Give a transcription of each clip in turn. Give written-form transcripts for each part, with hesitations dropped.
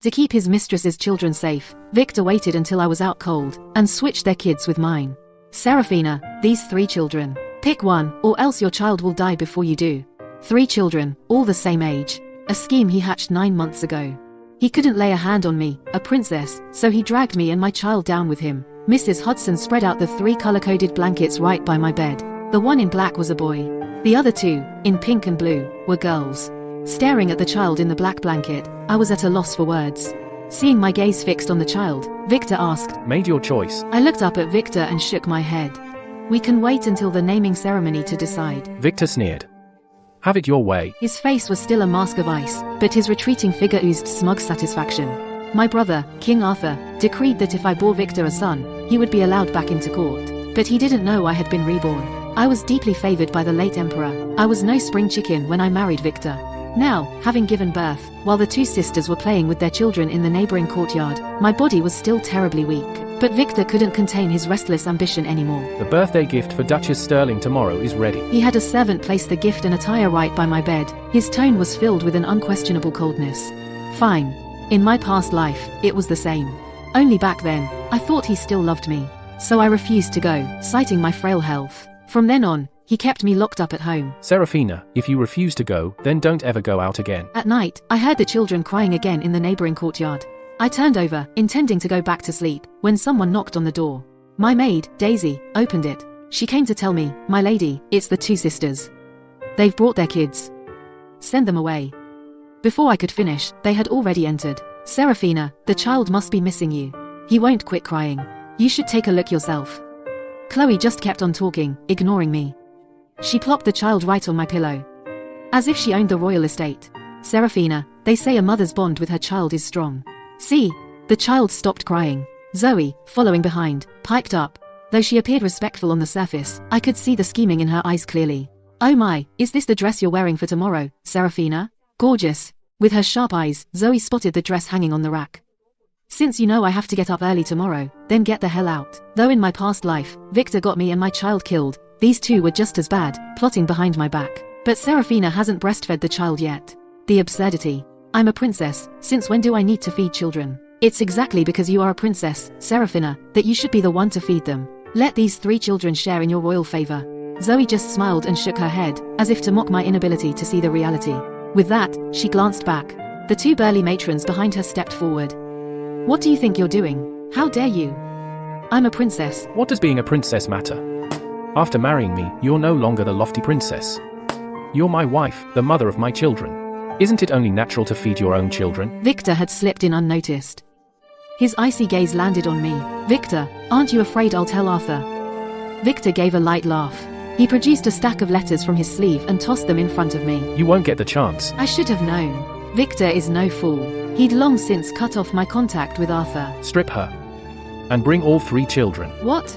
To keep his mistress's children safe, Victor waited until I was out cold, and switched their kids with mine. Serafina, these 3 children. Pick one, or else your child will die before you do. 3 children, all the same age. A scheme he hatched 9 months ago. He couldn't lay a hand on me, a princess, so he dragged me and my child down with him. Mrs. Hudson spread out the 3 color-coded blankets right by my bed. The one in black was a boy. The other 2, in pink and blue, were girls. Staring at the child in the black blanket, I was at a loss for words. Seeing my gaze fixed on the child, Victor asked, "Made your choice?" I looked up at Victor and shook my head. "We can wait until the naming ceremony to decide." Victor sneered. "Have it your way." His face was still a mask of ice, but his retreating figure oozed smug satisfaction. My brother, King Arthur, decreed that if I bore Victor a son, he would be allowed back into court. But he didn't know I had been reborn. I was deeply favored by the late emperor. I was no spring chicken when I married Victor. Now, having given birth, while the 2 sisters were playing with their children in the neighboring courtyard, my body was still terribly weak. But Victor couldn't contain his restless ambition anymore. "The birthday gift for Duchess Sterling tomorrow is ready." He had a servant place the gift and attire right by my bed. His tone was filled with an unquestionable coldness. Fine. In my past life, it was the same. Only back then, I thought he still loved me. So I refused to go, citing my frail health. From then on, he kept me locked up at home. "Serafina, if you refuse to go, then don't ever go out again." At night, I heard the children crying again in the neighboring courtyard. I turned over, intending to go back to sleep, when someone knocked on the door. My maid, Daisy, opened it. She came to tell me, "My lady, it's the 2 sisters. They've brought their kids. Send them away." Before I could finish, they had already entered. "Serafina, the child must be missing you. He won't quit crying. You should take a look yourself." Chloe just kept on talking, ignoring me. She plopped the child right on my pillow. As if she owned the royal estate. "Serafina, they say a mother's bond with her child is strong. See?" The child stopped crying. Zoe, following behind, piped up. Though she appeared respectful on the surface, I could see the scheming in her eyes clearly. "Oh my, is this the dress you're wearing for tomorrow, Serafina? Gorgeous." With her sharp eyes, Zoe spotted the dress hanging on the rack. "Since you know I have to get up early tomorrow, then get the hell out." Though in my past life, Victor got me and my child killed, these 2 were just as bad, plotting behind my back. But Serafina hasn't breastfed the child yet. The absurdity. I'm a princess, since when do I need to feed children? It's exactly because you are a princess, Serafina, that you should be the one to feed them. Let these 3 children share in your royal favor. Zoe just smiled and shook her head, as if to mock my inability to see the reality. With that, she glanced back. The 2 burly matrons behind her stepped forward. "What do you think you're doing? How dare you? I'm a princess." "What does being a princess matter? After marrying me, you're no longer the lofty princess. You're my wife, the mother of my children. Isn't it only natural to feed your own children?" Victor had slipped in unnoticed. His icy gaze landed on me. "Victor, aren't you afraid I'll tell Arthur?" Victor gave a light laugh. He produced a stack of letters from his sleeve and tossed them in front of me. "You won't get the chance." I should have known. Victor is no fool. He'd long since cut off my contact with Arthur. "Strip her. And bring all 3 children." "What?"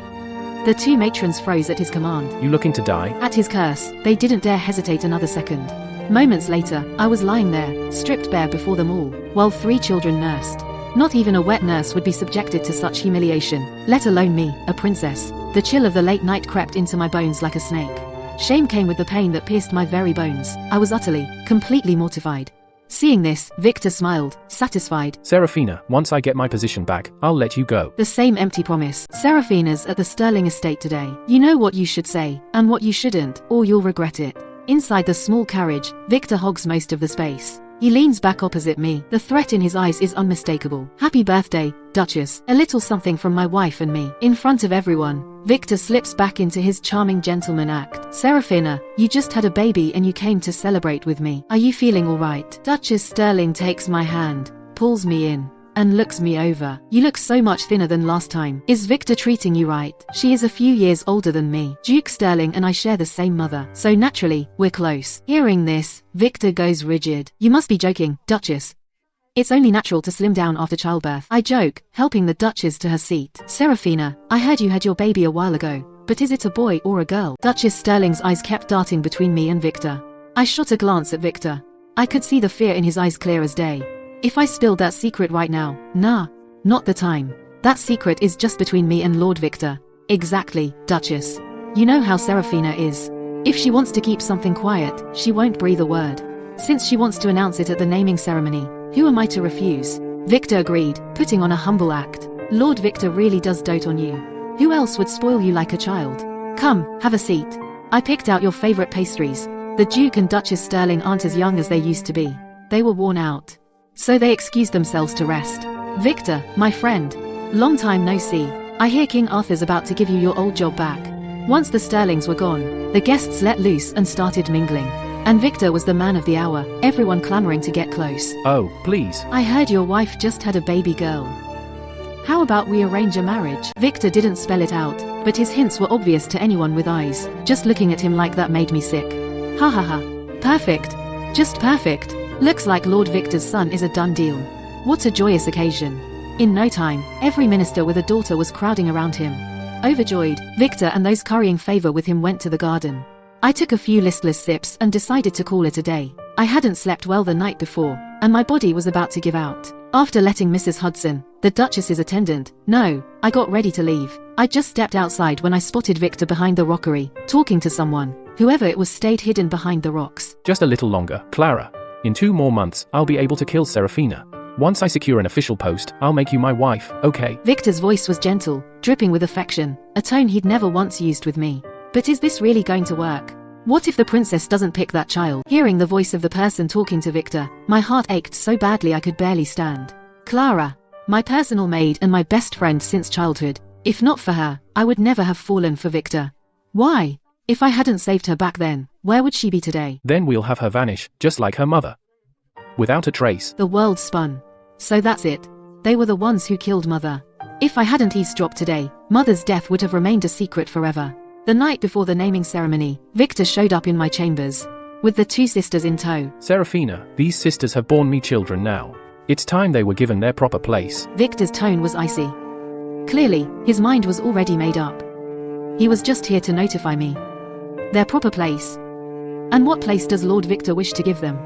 The 2 matrons froze at his command. "You looking to die?" At his curse, they didn't dare hesitate another second. Moments later, I was lying there, stripped bare before them all, while 3 children nursed. Not even a wet nurse would be subjected to such humiliation, let alone me, a princess. The chill of the late night crept into my bones like a snake. Shame came with the pain that pierced my very bones. I was utterly, completely mortified. Seeing this, Victor smiled, satisfied. "Serafina, once I get my position back, I'll let you go." The same empty promise. "Serafina's at the Sterling estate today. You know what you should say, and what you shouldn't, or you'll regret it." Inside the small carriage, Victor hogs most of the space. He leans back opposite me. The threat in his eyes is unmistakable. "Happy birthday, Duchess. A little something from my wife and me." In front of everyone, Victor slips back into his charming gentleman act. "Serafina, you just had a baby and you came to celebrate with me. Are you feeling alright?" Duchess Sterling takes my hand, pulls me in, and looks me over. "You look so much thinner than last time. Is Victor treating you right?" She is a few years older than me. Duke Sterling and I share the same mother, so naturally, we're close. Hearing this, Victor goes rigid. "You must be joking, Duchess. It's only natural to slim down after childbirth." I joke, helping the Duchess to her seat. "Serafina, I heard you had your baby a while ago, but is it a boy or a girl?" Duchess Sterling's eyes kept darting between me and Victor. I shot a glance at Victor. I could see the fear in his eyes clear as day. If I spilled that secret right now, nah, not the time. That secret is just between me and Lord Victor. Exactly, Duchess. You know how Serafina is. If she wants to keep something quiet, she won't breathe a word. Since she wants to announce it at the naming ceremony, who am I to refuse? Victor agreed, putting on a humble act. Lord Victor really does dote on you. Who else would spoil you like a child? Come, have a seat. I picked out your favorite pastries. The Duke and Duchess Sterling aren't as young as they used to be. They were worn out. So they excused themselves to rest. Victor, my friend. Long time no see. I hear King Arthur's about to give you your old job back. Once the Sterlings were gone, the guests let loose and started mingling. And Victor was the man of the hour, everyone clamoring to get close. Oh, please. I heard your wife just had a baby girl. How about we arrange a marriage? Victor didn't spell it out, but his hints were obvious to anyone with eyes. Just looking at him like that made me sick. Ha ha ha. Perfect. Just perfect. Looks like Lord Victor's son is a done deal. What a joyous occasion. In no time, every minister with a daughter was crowding around him. Overjoyed, Victor and those currying favor with him went to the garden. I took a few listless sips and decided to call it a day. I hadn't slept well the night before, and my body was about to give out. After letting Mrs. Hudson, the Duchess's attendant, know, I got ready to leave. I just stepped outside when I spotted Victor behind the rockery, talking to someone. Whoever it was stayed hidden behind the rocks. Just a little longer, Clara. In 2 more months, I'll be able to kill Serafina. Once I secure an official post, I'll make you my wife, okay? Victor's voice was gentle, dripping with affection, a tone he'd never once used with me. But is this really going to work? What if the princess doesn't pick that child? Hearing the voice of the person talking to Victor, my heart ached so badly I could barely stand. Clara, my personal maid and my best friend since childhood. If not for her, I would never have fallen for Victor. Why? If I hadn't saved her back then, where would she be today? Then we'll have her vanish, just like her mother. Without a trace. The world spun. So that's it. They were the ones who killed Mother. If I hadn't eavesdropped today, Mother's death would have remained a secret forever. The night before the naming ceremony, Victor showed up in my chambers, with the 2 sisters in tow. Serafina, these sisters have borne me children now. It's time they were given their proper place. Victor's tone was icy. Clearly, his mind was already made up. He was just here to notify me. Their proper place. And what place does Lord Victor wish to give them?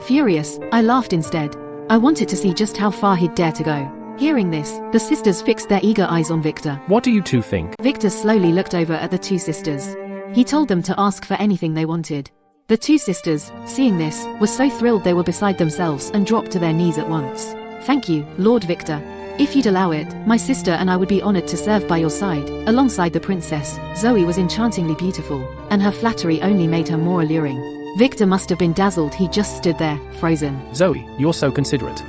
Furious, I laughed instead. I wanted to see just how far he'd dare to go. Hearing this, the sisters fixed their eager eyes on Victor. What do you 2 think? Victor slowly looked over at the 2 sisters. He told them to ask for anything they wanted. The 2 sisters, seeing this, were so thrilled they were beside themselves and dropped to their knees at once. Thank you, Lord Victor. If you'd allow it, my sister and I would be honored to serve by your side. Alongside the princess, Zoe was enchantingly beautiful, and her flattery only made her more alluring. Victor must have been dazzled. He just stood there, frozen. Zoe, you're so considerate.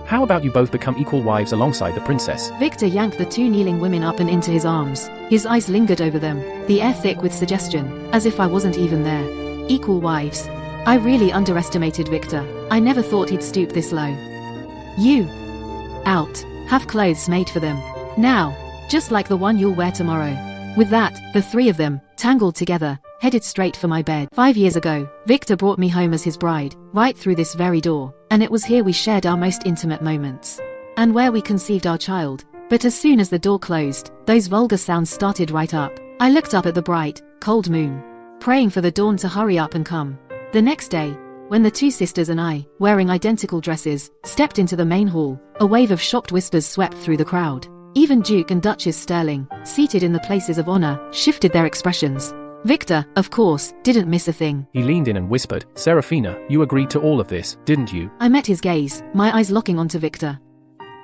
How about you both become equal wives alongside the princess? Victor yanked the 2 kneeling women up and into his arms. His eyes lingered over them, the air thick with suggestion, as if I wasn't even there. Equal wives. I really underestimated Victor. I never thought he'd stoop this low. You. Out. Have clothes made for them. Now. Just like the one you'll wear tomorrow. With that, the 3 of them, tangled together, headed straight for my bed. 5 years ago, Victor brought me home as his bride, right through this very door, and it was here we shared our most intimate moments. And where we conceived our child. But as soon as the door closed, those vulgar sounds started right up. I looked up at the bright, cold moon, praying for the dawn to hurry up and come. The next day, when the 2 sisters and I, wearing identical dresses, stepped into the main hall, a wave of shocked whispers swept through the crowd. Even Duke and Duchess Sterling, seated in the places of honor, shifted their expressions. Victor, of course, didn't miss a thing. He leaned in and whispered, Serafina, you agreed to all of this, didn't you? I met his gaze, my eyes locking onto Victor.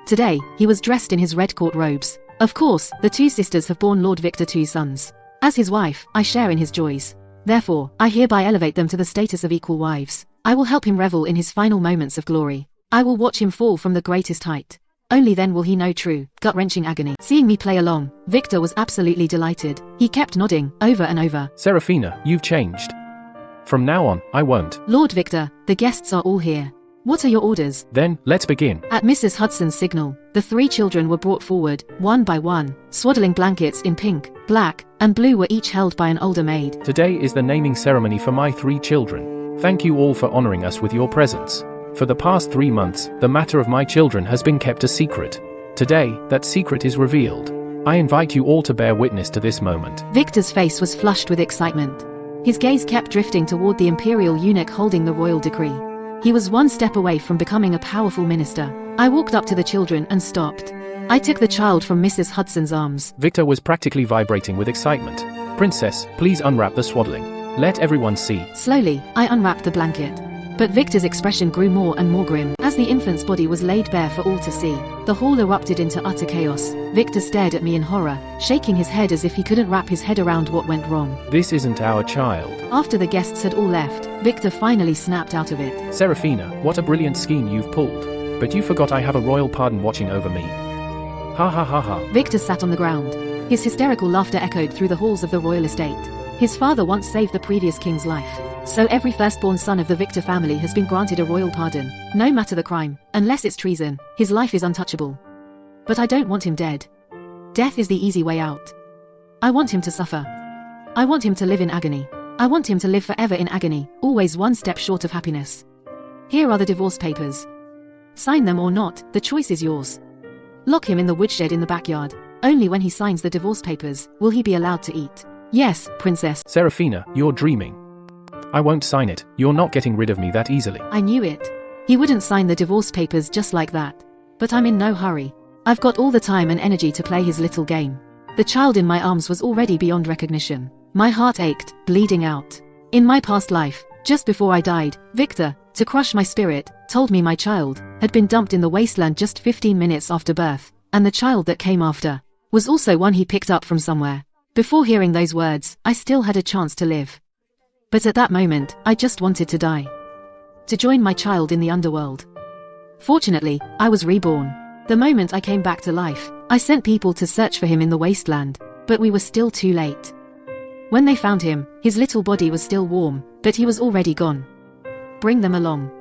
Today, he was dressed in his red court robes. Of course, the 2 sisters have borne Lord Victor 2 sons. As his wife, I share in his joys. Therefore, I hereby elevate them to the status of equal wives. I will help him revel in his final moments of glory. I will watch him fall from the greatest height. Only then will he know true, gut-wrenching agony. Seeing me play along, Victor was absolutely delighted. He kept nodding, over and over. Serafina, you've changed. From now on, I won't. Lord Victor, the guests are all here. What are your orders? Then, let's begin. At Mrs. Hudson's signal, the 3 children were brought forward, one by one. Swaddling blankets in pink, black, and blue were each held by an older maid. Today is the naming ceremony for my 3 children. Thank you all for honoring us with your presence. For the past 3 months, the matter of my children has been kept a secret. Today, that secret is revealed. I invite you all to bear witness to this moment. Victor's face was flushed with excitement. His gaze kept drifting toward the imperial eunuch holding the royal decree. He was one step away from becoming a powerful minister. I walked up to the children and stopped. I took the child from Mrs. Hudson's arms. Victor was practically vibrating with excitement. Princess, please unwrap the swaddling. Let everyone see. Slowly, I unwrapped the blanket. But Victor's expression grew more and more grim. As the infant's body was laid bare for all to see, the hall erupted into utter chaos. Victor stared at me in horror, shaking his head as if he couldn't wrap his head around what went wrong. This isn't our child. After the guests had all left, Victor finally snapped out of it. Serafina, what a brilliant scheme you've pulled. But you forgot I have a royal pardon watching over me. Ha ha ha ha. Victor sat on the ground. His hysterical laughter echoed through the halls of the royal estate. His father once saved the previous king's life. So every firstborn son of the Victor family has been granted a royal pardon. No matter the crime, unless it's treason, his life is untouchable. But I don't want him dead. Death is the easy way out. I want him to suffer. I want him to live in agony. I want him to live forever in agony, always one step short of happiness. Here are the divorce papers. Sign them or not, the choice is yours. Lock him in the woodshed in the backyard. Only when he signs the divorce papers will he be allowed to eat. Yes, princess. Serafina, you're dreaming. I won't sign it. You're not getting rid of me that easily. I knew it. He wouldn't sign the divorce papers just like that. But I'm in no hurry. I've got all the time and energy to play his little game. The child in my arms was already beyond recognition. My heart ached, bleeding out. In my past life, just before I died, Victor, to crush my spirit, told me my child had been dumped in the wasteland just 15 minutes after birth, and the child that came after was also one he picked up from somewhere. Before hearing those words, I still had a chance to live. But at that moment, I just wanted to die. To join my child in the underworld. Fortunately, I was reborn. The moment I came back to life, I sent people to search for him in the wasteland, but we were still too late. When they found him, his little body was still warm, but he was already gone. Bring them along.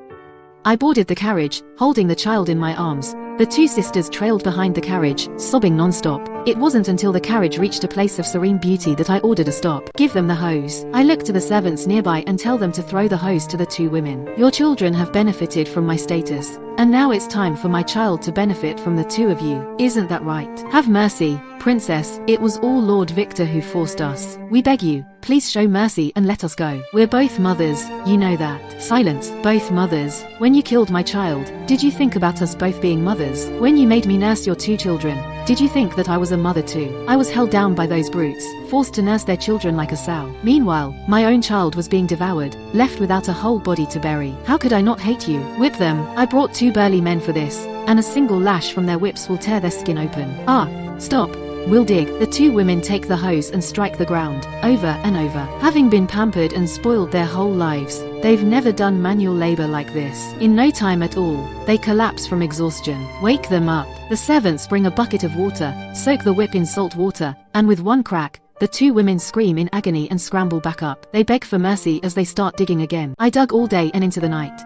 I boarded the carriage, holding the child in my arms. The two sisters trailed behind the carriage, sobbing non-stop. It wasn't until the carriage reached a place of serene beauty that I ordered a stop. Give them the hose. I looked to the servants nearby and tell them to throw the hose to the two women. Your children have benefited from my status, and now it's time for my child to benefit from the two of you. Isn't that right? Have mercy, princess. It was all Lord Victor who forced us. We beg you, please show mercy and let us go. We're both mothers, you know that. Silence, both mothers. When you killed my child, did you think about us both being mothers? When you made me nurse your two children, did you think that I was a mother too? I was held down by those brutes, forced to nurse their children like a sow. Meanwhile, my own child was being devoured, left without a whole body to bury. How could I not hate you? Whip them. I brought two burly men for this, and a single lash from their whips will tear their skin open. Ah, stop. We'll dig. The two women take the hose and strike the ground, over and over. Having been pampered and spoiled their whole lives, they've never done manual labor like this. In no time at all, they collapse from exhaustion. Wake them up. The servants bring a bucket of water, soak the whip in salt water, and with one crack, the two women scream in agony and scramble back up. They beg for mercy as they start digging again. I dug all day and into the night.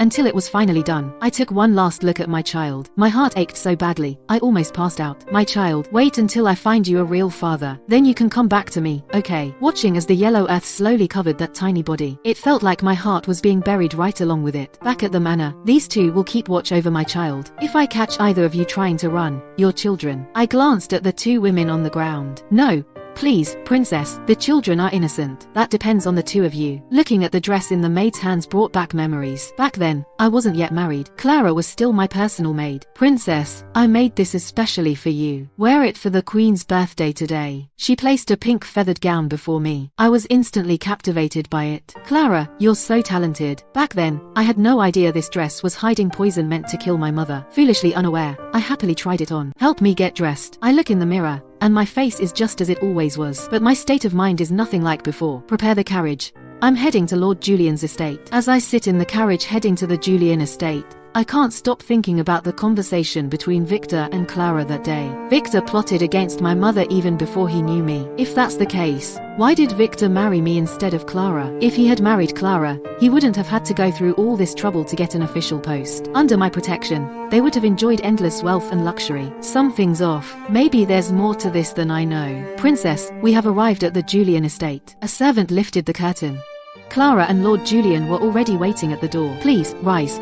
Until it was finally done. I took one last look at my child. My heart ached so badly, I almost passed out. My child, wait until I find you a real father. Then you can come back to me, okay? Watching as the yellow earth slowly covered that tiny body. It felt like my heart was being buried right along with it. Back at the manor, these two will keep watch over my child. If I catch either of you trying to run, your children. I glanced at the two women on the ground. No. Please, princess, the children are innocent. That depends on the two of you. Looking at the dress in the maid's hands brought back memories. Back then, I wasn't yet married. Clara was still my personal maid. Princess, I made this especially for you. Wear it for the Queen's birthday today. She placed a pink feathered gown before me. I was instantly captivated by it. Clara, you're so talented. Back then, I had no idea this dress was hiding poison meant to kill my mother. Foolishly unaware, I happily tried it on. Help me get dressed. I look in the mirror, and my face is just as it always was. But my state of mind is nothing like before. Prepare the carriage. I'm heading to Lord Julian's estate. As I sit in the carriage heading to the Julian estate, I can't stop thinking about the conversation between Victor and Clara that day. Victor plotted against my mother even before he knew me. If that's the case, why did Victor marry me instead of Clara? If he had married Clara, he wouldn't have had to go through all this trouble to get an official post. Under my protection, they would have enjoyed endless wealth and luxury. Something's off. Maybe there's more to this than I know. Princess, we have arrived at the Julian estate. A servant lifted the curtain. Clara and Lord Julian were already waiting at the door. Please, rise.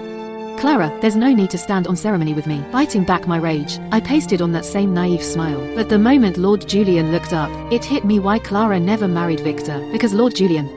Clara, there's no need to stand on ceremony with me. Biting back my rage, I pasted on that same naive smile. But the moment Lord Julian looked up, it hit me why Clara never married Victor. Because Lord Julian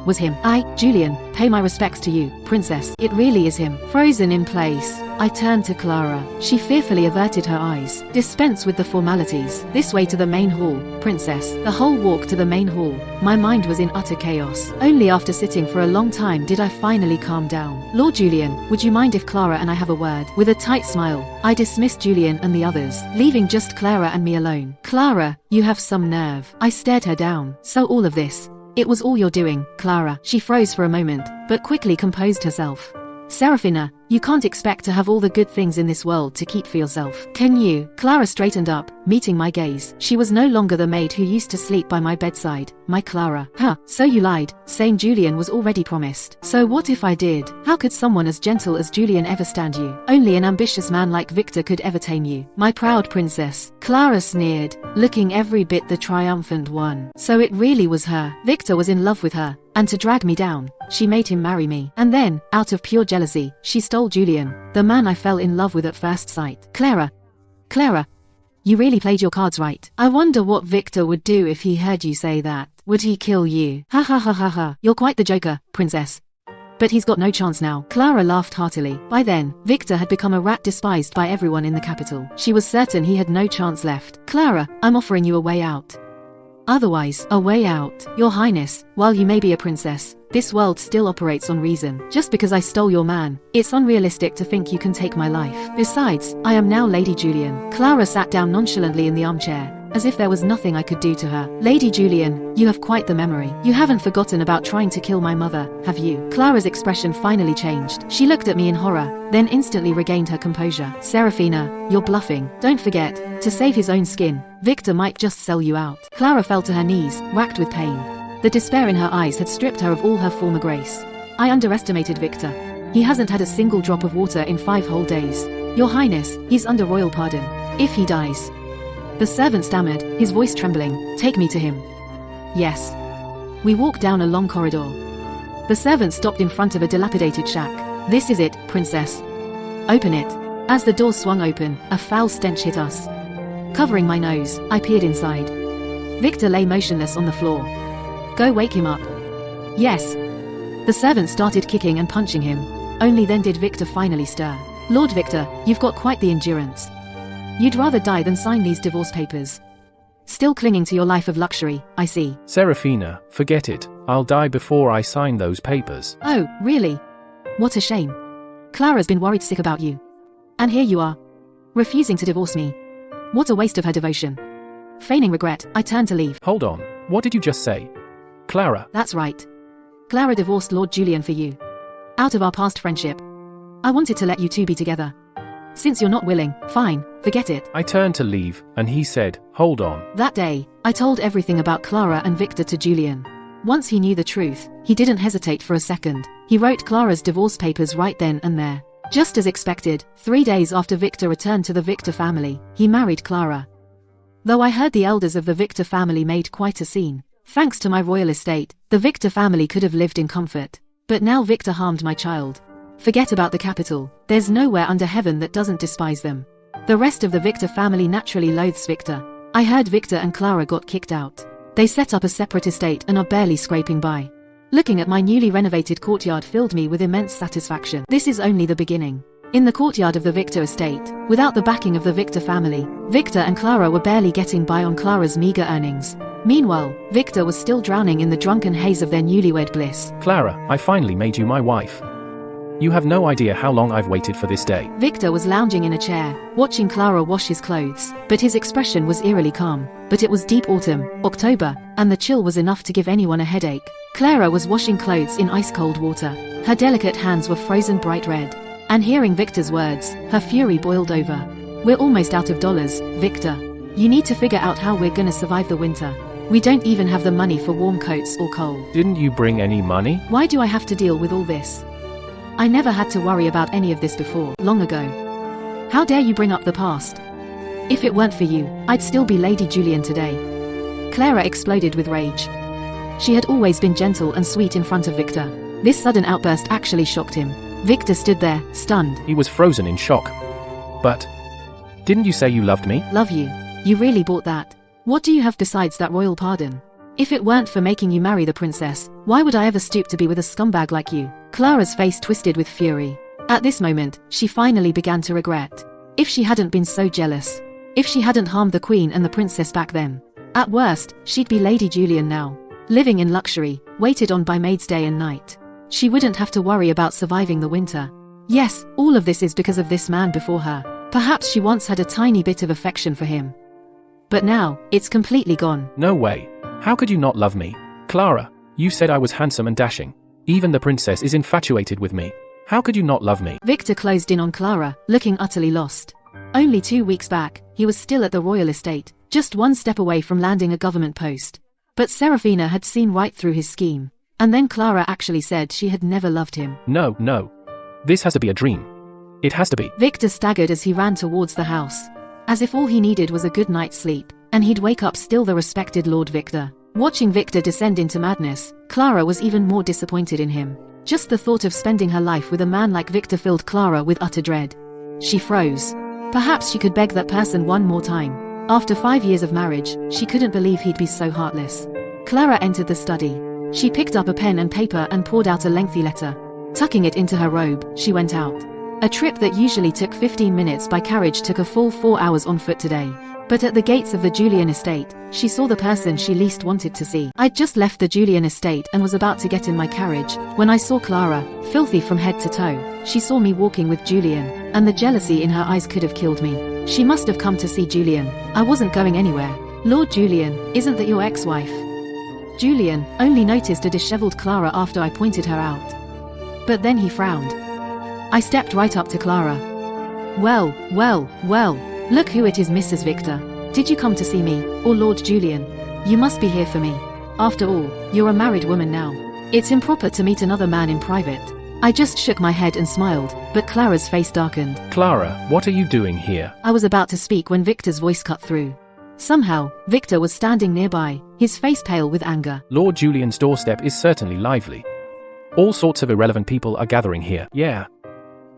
was him. Julian, pay my respects to you, princess. It really is him. Frozen in place, I turned to Clara. She fearfully averted her eyes. Dispense with the formalities. This way to the main hall, princess. The whole walk to the main hall. My mind was in utter chaos. Only after sitting for a long time did I finally calm down. Lord Julian, would you mind if Clara and I have a word? With a tight smile, I dismissed Julian and the others, leaving just Clara and me alone. Clara, you have some nerve. I stared her down. So all of this, it was all you're doing, Clara. She froze for a moment, but quickly composed herself. Serafina, you can't expect to have all the good things in this world to keep for yourself. Can you? Clara straightened up, meeting my gaze. She was no longer the maid who used to sleep by my bedside. My Clara. So you lied, saying Julian was already promised. So what if I did? How could someone as gentle as Julian ever stand you? Only an ambitious man like Victor could ever tame you. My proud princess. Clara sneered, looking every bit the triumphant one. So it really was her. Victor was in love with her, and to drag me down, she made him marry me. And then, out of pure jealousy, she stole Julian, the man I fell in love with at first sight. Clara, you really played your cards right. I wonder what Victor would do if he heard you say that. Would he kill you? Ha ha ha ha ha. You're quite the joker, princess. But he's got no chance now. Clara laughed heartily. By then, Victor had become a rat despised by everyone in the capital. She was certain he had no chance left. Clara, I'm offering you a way out. Otherwise, a way out. Your Highness, while you may be a princess, this world still operates on reason. Just because I stole your man, it's unrealistic to think you can take my life. Besides, I am now Lady Julian. Clara sat down nonchalantly in the armchair, as if there was nothing I could do to her. Lady Julian, you have quite the memory. You haven't forgotten about trying to kill my mother, have you? Clara's expression finally changed. She looked at me in horror, then instantly regained her composure. Serafina, you're bluffing. Don't forget, to save his own skin, Victor might just sell you out. Clara fell to her knees, racked with pain. The despair in her eyes had stripped her of all her former grace. I underestimated Victor. He hasn't had a single drop of water in 5 whole days. Your Highness, he's under royal pardon. If he dies. The servant stammered, his voice trembling. Take me to him. Yes. We walked down a long corridor. The servant stopped in front of a dilapidated shack. This is it, princess. Open it. As the door swung open, a foul stench hit us. Covering my nose, I peered inside. Victor lay motionless on the floor. Go wake him up. Yes. The servant started kicking and punching him. Only then did Victor finally stir. Lord Victor, you've got quite the endurance. You'd rather die than sign these divorce papers. Still clinging to your life of luxury, I see. Serafina, forget it. I'll die before I sign those papers. Oh, really? What a shame. Clara's been worried sick about you. And here you are, refusing to divorce me. What a waste of her devotion. Feigning regret, I turned to leave. Hold on, what did you just say? Clara. That's right. Clara divorced Lord Julian for you. Out of our past friendship. I wanted to let you two be together. Since you're not willing, fine, forget it. I turned to leave, and he said, hold on. That day, I told everything about Clara and Victor to Julian. Once he knew the truth, he didn't hesitate for a second. He wrote Clara's divorce papers right then and there. Just as expected, 3 days after Victor returned to the Victor family, he married Clara. Though I heard the elders of the Victor family made quite a scene. Thanks to my royal estate, the Victor family could have lived in comfort. But now Victor harmed my child. Forget about the capital, there's nowhere under heaven that doesn't despise them. The rest of the Victor family naturally loathes Victor. I heard Victor and Clara got kicked out. They set up a separate estate and are barely scraping by. Looking at my newly renovated courtyard filled me with immense satisfaction. This is only the beginning. In the courtyard of the Victor estate, without the backing of the Victor family, Victor and Clara were barely getting by on Clara's meager earnings. Meanwhile, Victor was still drowning in the drunken haze of their newlywed bliss. Clara, I finally made you my wife. You have no idea how long I've waited for this day. Victor was lounging in a chair, watching Clara wash his clothes, but his expression was eerily calm. But it was deep autumn, October, and the chill was enough to give anyone a headache. Clara was washing clothes in ice-cold water. Her delicate hands were frozen bright red. And hearing Victor's words, her fury boiled over. We're almost out of dollars, Victor. You need to figure out how we're gonna survive the winter. We don't even have the money for warm coats or coal. Didn't you bring any money? Why do I have to deal with all this? I never had to worry about any of this before, long ago. How dare you bring up the past? If it weren't for you, I'd still be Lady Julian today. Clara exploded with rage. She had always been gentle and sweet in front of Victor. This sudden outburst actually shocked him. Victor stood there, stunned. He was frozen in shock. But didn't you say you loved me? Love you? You really bought that? What do you have besides that royal pardon? If it weren't for making you marry the princess, why would I ever stoop to be with a scumbag like you? Clara's face twisted with fury. At this moment, she finally began to regret. If she hadn't been so jealous. If she hadn't harmed the queen and the princess back then. At worst, she'd be Lady Julian now. Living in luxury, waited on by maids day and night. She wouldn't have to worry about surviving the winter. Yes, all of this is because of this man before her. Perhaps she once had a tiny bit of affection for him. But now, it's completely gone. No way. How could you not love me? Clara, you said I was handsome and dashing. Even the princess is infatuated with me. How could you not love me? Victor closed in on Clara, looking utterly lost. Only 2 weeks back, he was still at the royal estate, just one step away from landing a government post. But Serafina had seen right through his scheme. And then Clara actually said she had never loved him. No. This has to be a dream. It has to be. Victor staggered as he ran towards the house. As if all he needed was a good night's sleep, and he'd wake up still the respected Lord Victor. Watching Victor descend into madness, Clara was even more disappointed in him. Just the thought of spending her life with a man like Victor filled Clara with utter dread. She froze. Perhaps she could beg that person one more time. After 5 years of marriage, she couldn't believe he'd be so heartless. Clara entered the study. She picked up a pen and paper and poured out a lengthy letter. Tucking it into her robe, she went out. A trip that usually took 15 minutes by carriage took a full 4 hours on foot today. But at the gates of the Julian estate, she saw the person she least wanted to see. I'd just left the Julian estate and was about to get in my carriage, when I saw Clara, filthy from head to toe. She saw me walking with Julian, and the jealousy in her eyes could have killed me. She must have come to see Julian. I wasn't going anywhere. Lord Julian, isn't that your ex-wife? Julian only noticed a disheveled Clara after I pointed her out. But then he frowned. I stepped right up to Clara. Well, look who it is, Mrs. Victor. Did you come to see me, or Lord Julian? You must be here for me. After all, you're a married woman now. It's improper to meet another man in private. I just shook my head and smiled, but Clara's face darkened. Clara, what are you doing here? I was about to speak when Victor's voice cut through. Somehow, Victor was standing nearby, his face pale with anger. Lord Julian's doorstep is certainly lively. All sorts of irrelevant people are gathering here. Yeah.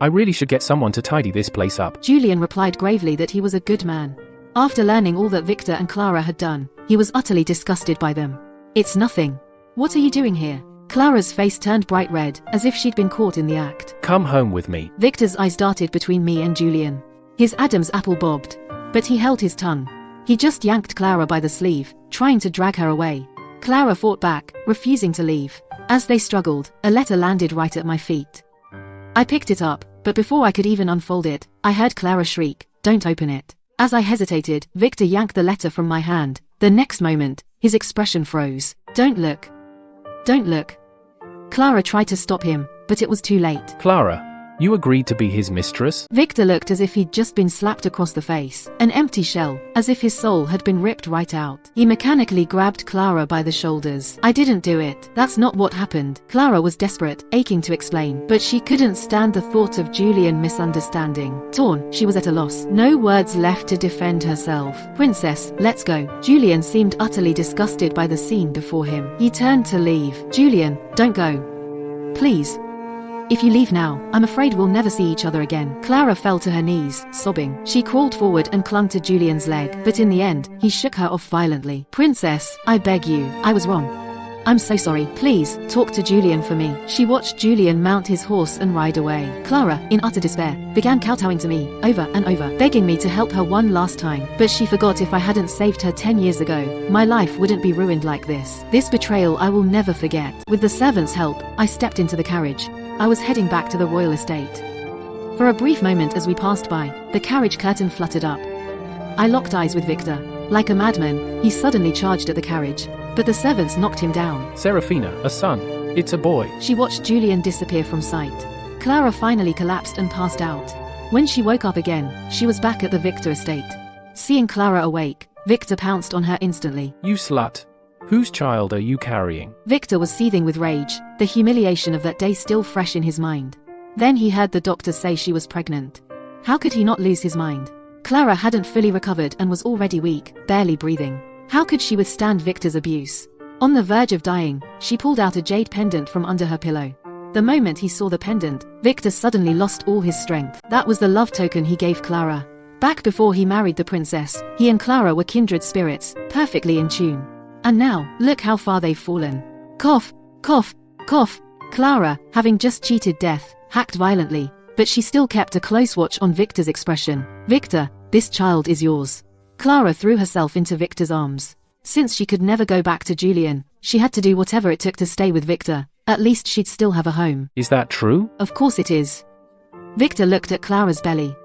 I really should get someone to tidy this place up. Julian replied gravely that he was a good man. After learning all that Victor and Clara had done, he was utterly disgusted by them. It's nothing. What are you doing here? Clara's face turned bright red, as if she'd been caught in the act. Come home with me. Victor's eyes darted between me and Julian. His Adam's apple bobbed. But he held his tongue. He just yanked Clara by the sleeve, trying to drag her away. Clara fought back, refusing to leave. As they struggled, a letter landed right at my feet. I picked it up, but before I could even unfold it, I heard Clara shriek, "Don't open it." As I hesitated, Victor yanked the letter from my hand. The next moment, his expression froze. "Don't look. Don't look." Clara tried to stop him, but it was too late. Clara, you agreed to be his mistress? Victor looked as if he'd just been slapped across the face. An empty shell, as if his soul had been ripped right out. He mechanically grabbed Clara by the shoulders. "I didn't do it. That's not what happened." Clara was desperate, aching to explain, but she couldn't stand the thought of Julian misunderstanding. Torn, she was at a loss. No words left to defend herself. "Princess, let's go." Julian seemed utterly disgusted by the scene before him. He turned to leave. "Julian, don't go. Please. If you leave now, I'm afraid we'll never see each other again." Clara fell to her knees, sobbing. She crawled forward and clung to Julian's leg, but in the end, he shook her off violently. "Princess, I beg you, I was wrong. I'm so sorry. Please, talk to Julian for me." She watched Julian mount his horse and ride away. Clara, in utter despair, began kowtowing to me, over and over, begging me to help her one last time. But she forgot if I hadn't saved her 10 years ago, my life wouldn't be ruined like this. This betrayal I will never forget. With the servants' help, I stepped into the carriage. I was heading back to the royal estate. For a brief moment as we passed by, the carriage curtain fluttered up. I locked eyes with Victor. Like a madman, he suddenly charged at the carriage. But the servants knocked him down. Serafina, a son. It's a boy. She watched Julian disappear from sight. Clara finally collapsed and passed out. When she woke up again, she was back at the Victor estate. Seeing Clara awake, Victor pounced on her instantly. "You slut. Whose child are you carrying?" Victor was seething with rage, the humiliation of that day still fresh in his mind. Then he heard the doctor say she was pregnant. How could he not lose his mind? Clara hadn't fully recovered and was already weak, barely breathing. How could she withstand Victor's abuse? On the verge of dying, she pulled out a jade pendant from under her pillow. The moment he saw the pendant, Victor suddenly lost all his strength. That was the love token he gave Clara. Back before he married the princess, he and Clara were kindred spirits, perfectly in tune. And now, look how far they've fallen. Cough, cough, cough. Clara, having just cheated death, hacked violently, but she still kept a close watch on Victor's expression. Victor, this child is yours. Clara threw herself into Victor's arms. Since she could never go back to Julian, she had to do whatever it took to stay with Victor. At least she'd still have a home. Is that true? Of course it is. Victor looked at Clara's belly.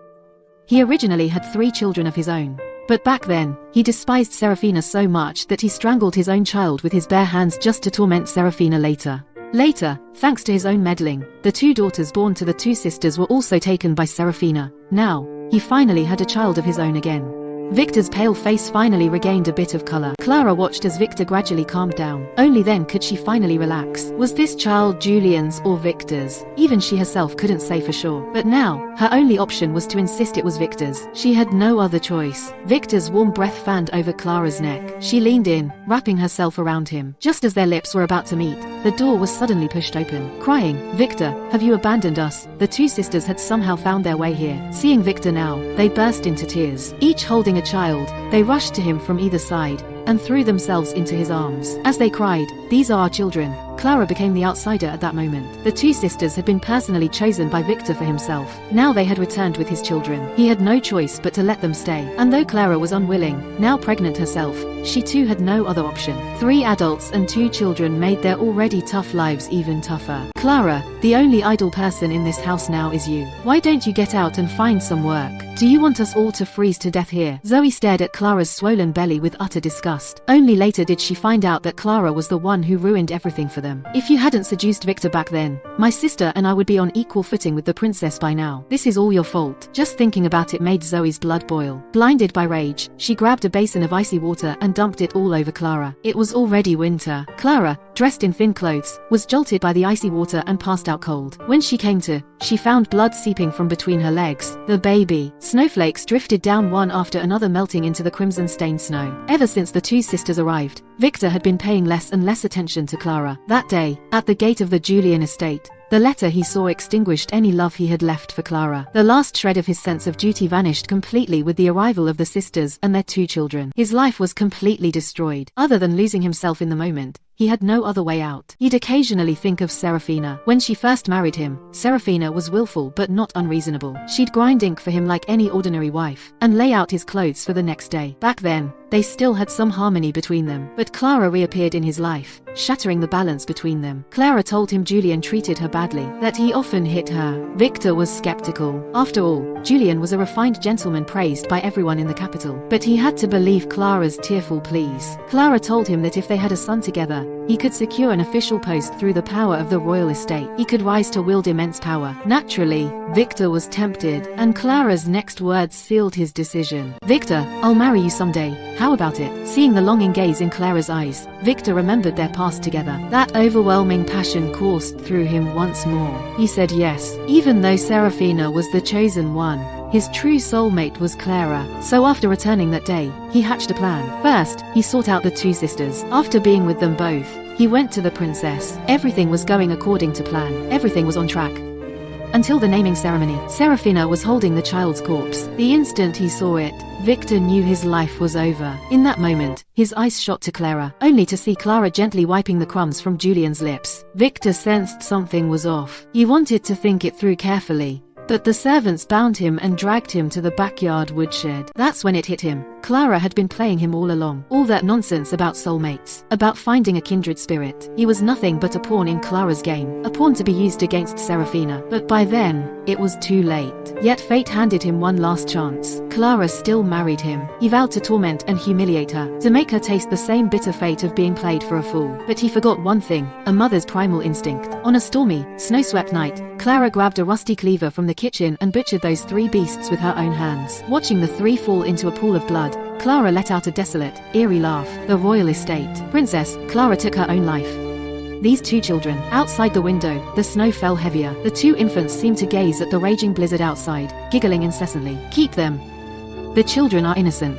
He originally had 3 children of his own. But back then, he despised Serafina so much that he strangled his own child with his bare hands just to torment Serafina later. Later, thanks to his own meddling, the 2 daughters born to the 2 sisters were also taken by Serafina. Now, he finally had a child of his own again. Victor's pale face finally regained a bit of color. Clara watched as Victor gradually calmed down. Only then could she finally relax. Was this child Julian's or Victor's? Even she herself couldn't say for sure. But now, her only option was to insist it was Victor's. She had no other choice. Victor's warm breath fanned over Clara's neck. She leaned in, wrapping herself around him. Just as their lips were about to meet, the door was suddenly pushed open. Crying, "Victor, have you abandoned us?" The 2 sisters had somehow found their way here. Seeing Victor now, they burst into tears. Each holding a child, they rushed to him from either side, and threw themselves into his arms. As they cried, "These are our children," Clara became the outsider at that moment. The 2 sisters had been personally chosen by Victor for himself. Now they had returned with his children. He had no choice but to let them stay. And though Clara was unwilling, now pregnant herself, she too had no other option. 3 adults and 2 children made their already tough lives even tougher. "Clara, the only idle person in this house now is you. Why don't you get out and find some work? Do you want us all to freeze to death here?" Zoe stared at Clara's swollen belly with utter disgust. Only later did she find out that Clara was the one who ruined everything for them. "If you hadn't seduced Victor back then, my sister and I would be on equal footing with the princess by now. This is all your fault." Just thinking about it made Zoe's blood boil. Blinded by rage, she grabbed a basin of icy water and dumped it all over Clara. It was already winter. Clara, dressed in thin clothes, was jolted by the icy water and passed out cold. When she came to, she found blood seeping from between her legs. The baby. Snowflakes drifted down one after another, melting into the crimson-stained snow. Ever since the 2 sisters arrived, Victor had been paying less and less attention to Clara. That day, at the gate of the Julian estate, the letter he saw extinguished any love he had left for Clara. The last shred of his sense of duty vanished completely with the arrival of the sisters and their 2 children. His life was completely destroyed. Other than losing himself in the moment, he had no other way out. He'd occasionally think of Serafina. When she first married him, Serafina was willful but not unreasonable. She'd grind ink for him like any ordinary wife, and lay out his clothes for the next day. Back then, they still had some harmony between them. But Clara reappeared in his life, shattering the balance between them. Clara told him Julian treated her badly, that he often hit her. Victor was skeptical. After all, Julian was a refined gentleman praised by everyone in the capital. But he had to believe Clara's tearful pleas. Clara told him that if they had a son together, he could secure an official post through the power of the royal estate. He could rise to wield immense power. Naturally, Victor was tempted, and Clara's next words sealed his decision. "Victor, I'll marry you someday. How about it?" Seeing the longing gaze in Clara's eyes, Victor remembered their past together. That overwhelming passion coursed through him once more. He said yes. Even though Serafina was the chosen one, his true soulmate was Clara. So after returning that day, he hatched a plan. First, he sought out the 2 sisters. After being with them both, he went to the princess. Everything was going according to plan. Everything was on track. Until the naming ceremony. Serafina was holding the child's corpse. The instant he saw it, Victor knew his life was over. In that moment, his eyes shot to Clara, only to see Clara gently wiping the crumbs from Julian's lips. Victor sensed something was off. He wanted to think it through carefully, but the servants bound him and dragged him to the backyard woodshed. That's when it hit him. Clara had been playing him all along. All that nonsense about soulmates, about finding a kindred spirit. He was nothing but a pawn in Clara's game, a pawn to be used against Serafina. But by then, it was too late. Yet fate handed him one last chance. Clara still married him. He vowed to torment and humiliate her, to make her taste the same bitter fate of being played for a fool. But he forgot one thing, a mother's primal instinct. On a stormy, snow-swept night, Clara grabbed a rusty cleaver from the kitchen and butchered those 3 beasts with her own hands. Watching the 3 fall into a pool of blood, Clara let out a desolate, eerie laugh. The royal estate. Princess, Clara took her own life. These 2 children. Outside the window, the snow fell heavier. The 2 infants seemed to gaze at the raging blizzard outside, giggling incessantly. "Keep them. The children are innocent."